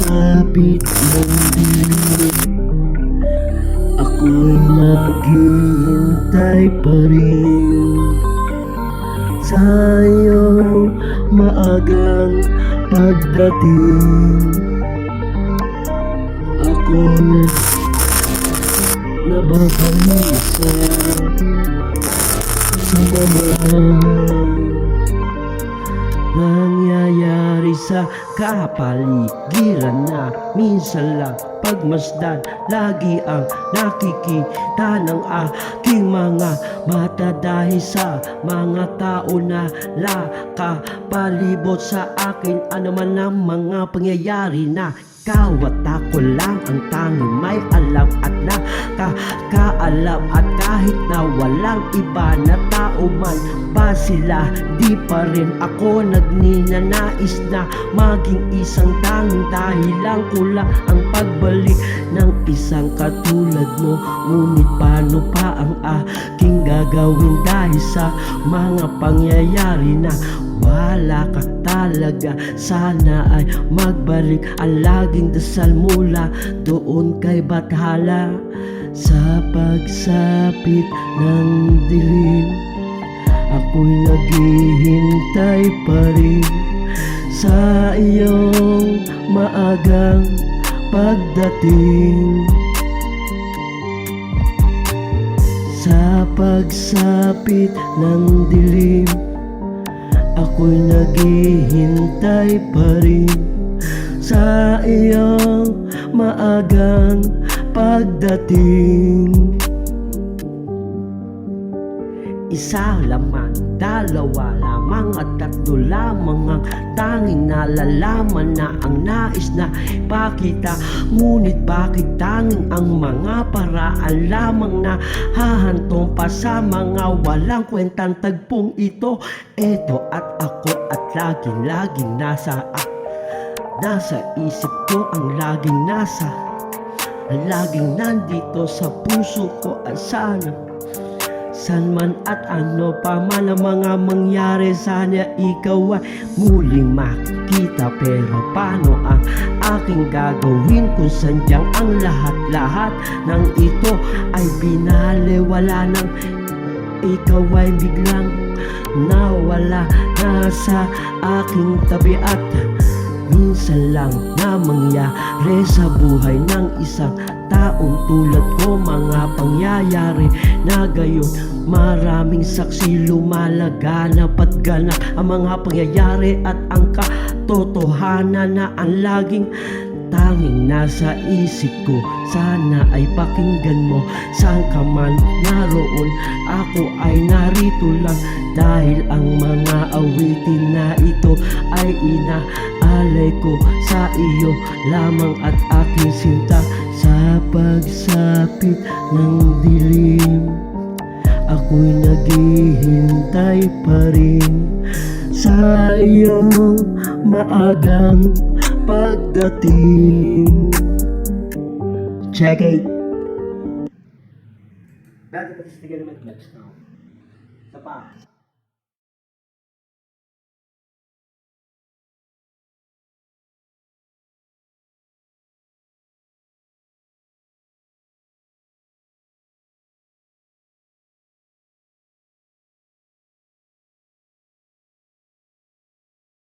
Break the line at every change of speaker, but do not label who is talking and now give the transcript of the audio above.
sabit ng dilim, ako'y naghihintay pa rin sa iyong maagang pagdating. Ako'y nababalisa sa mga nangyayari sa kapaligiran na minsan lang pagmasdan. Lagi ang nakikita ng aking mga mata dahil sa mga tao na nakapalibot sa akin. Ano man ang mga pangyayari na ikaw at ako lang ang tanging may alam at nakakaalam. At kahit na walang iba na tao man pa sila, di pa rin ako nagninanais na maging isang tanging dahilan ko lang ang pagbalik ng isang katulad mo. Ngunit paano pa ang aking gagawin dahil sa mga pangyayari na wala ka talaga? Sana ay magbalik ang laging dasal mula doon kay Bathala. Sa pagsapit ng dilim, ako'y naghihintay pa rin sa iyong maagang pagdating. Sa pagsapit ng dilim, ako'y naghihintay pa rin sa iyong maagang pagdating. Isa lamang, dalawa lamang at tatlo lamang ang tanging nalalaman na ang nais na ipakita. Ngunit bakit tanging ang mga paraan lamang na hahantong pa sa mga walang kwentang tagpong ito? Eto at ako at laging nasa isip ko, ang laging nandito sa puso ko. At sana san man at ano pa man ang mga mangyari, sana ikaw ay muling makita. Pero paano ang aking gagawin kung sadyang ang lahat ng ito ay binaliwala nang ikaw ay biglang nawala na sa aking tabi? At minsan lang na mangyari sa buhay ng isang taong tulad ko, mga pangyayari na gayon. Maraming saksi lumalaganap at ganap ang mga pangyayari at ang katotohanan na ang laging tanging nasa isip ko. Sana ay pakinggan mo, saan ka man naroon, ako ay narito lang. Dahil ang mga awitin na ito ay inaalay ko sa iyo lamang at aking sinta. Sa pagsapit ng dilim, ako'y naghihintay pa rin sa iyong maagang pagdating. Check it. Bakit ito sa tiga naman clutch now? Sa pa.